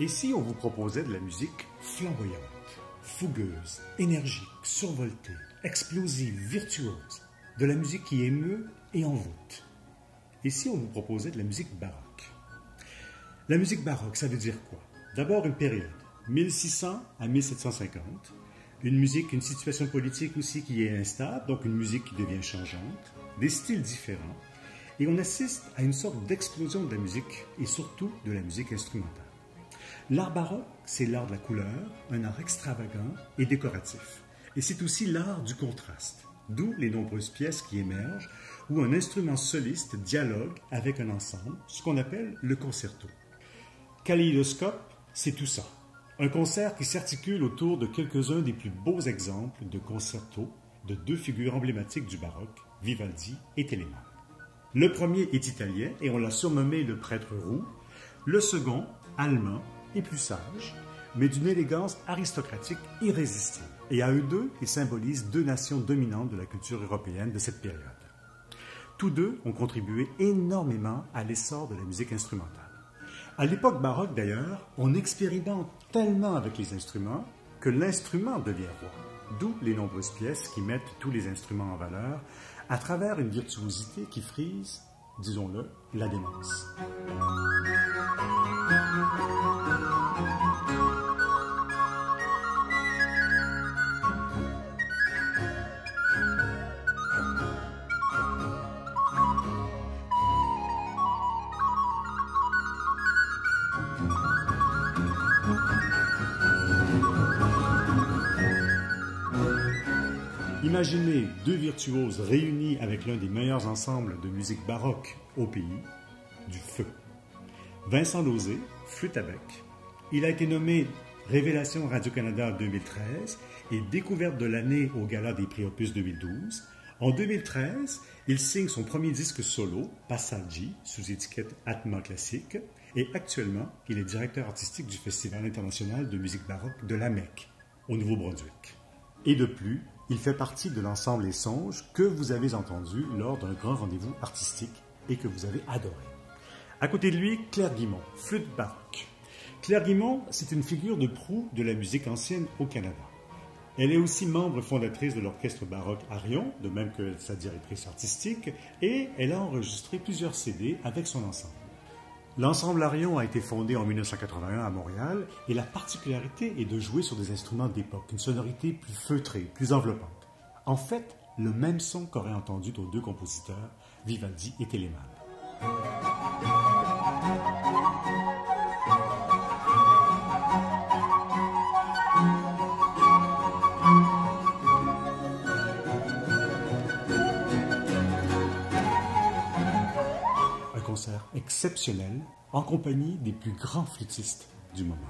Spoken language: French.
Et si on vous proposait de la musique flamboyante, fougueuse, énergique, survoltée, explosive, virtuose, de la musique qui émeut et envoûte? Et si on vous proposait de la musique baroque? La musique baroque, ça veut dire quoi? D'abord une période, 1600 à 1750, une musique, une situation politique aussi qui est instable, donc une musique qui devient changeante, des styles différents, et on assiste à une sorte d'explosion de la musique et surtout de la musique instrumentale. L'art baroque, c'est l'art de la couleur, un art extravagant et décoratif. Et c'est aussi l'art du contraste, d'où les nombreuses pièces qui émergent où un instrument soliste dialogue avec un ensemble, ce qu'on appelle le concerto. Kaléidoscope, c'est tout ça. Un concert qui s'articule autour de quelques-uns des plus beaux exemples de concerto de deux figures emblématiques du baroque, Vivaldi et Telemann. Le premier est italien et on l'a surnommé le prêtre roux. Le second, allemand et plus sage, mais d'une élégance aristocratique irrésistible. Et à eux deux, ils symbolisent deux nations dominantes de la culture européenne de cette période. Tous deux ont contribué énormément à l'essor de la musique instrumentale. À l'époque baroque d'ailleurs, on expérimente tellement avec les instruments que l'instrument devient roi. D'où les nombreuses pièces qui mettent tous les instruments en valeur à travers une virtuosité qui frise, disons-le, la démence. Imaginez deux virtuoses réunis avec l'un des meilleurs ensembles de musique baroque au pays, du feu. Vincent Lauzé, flûte à bec. Il a été nommé Révélation Radio-Canada 2013 et découverte de l'année au Gala des prix Opus 2012. En 2013, il signe son premier disque solo, Passaggi, sous étiquette Atma Classique, et actuellement, il est directeur artistique du Festival international de musique baroque de la Mecque, au Nouveau-Brunswick. Et de plus, il fait partie de l'ensemble Les Songes que vous avez entendu lors d'un grand rendez-vous artistique et que vous avez adoré. À côté de lui, Claire Guimond, flûte baroque. Claire Guimond, c'est une figure de proue de la musique ancienne au Canada. Elle est aussi membre fondatrice de l'orchestre baroque Arion, de même que sa directrice artistique, et elle a enregistré plusieurs CD avec son ensemble. L'ensemble Arion a été fondé en 1981 à Montréal et la particularité est de jouer sur des instruments d'époque, une sonorité plus feutrée, plus enveloppante. En fait, le même son qu'auraient entendu nos deux compositeurs, Vivaldi et Telemann. Concert exceptionnel en compagnie des plus grands flûtistes du moment.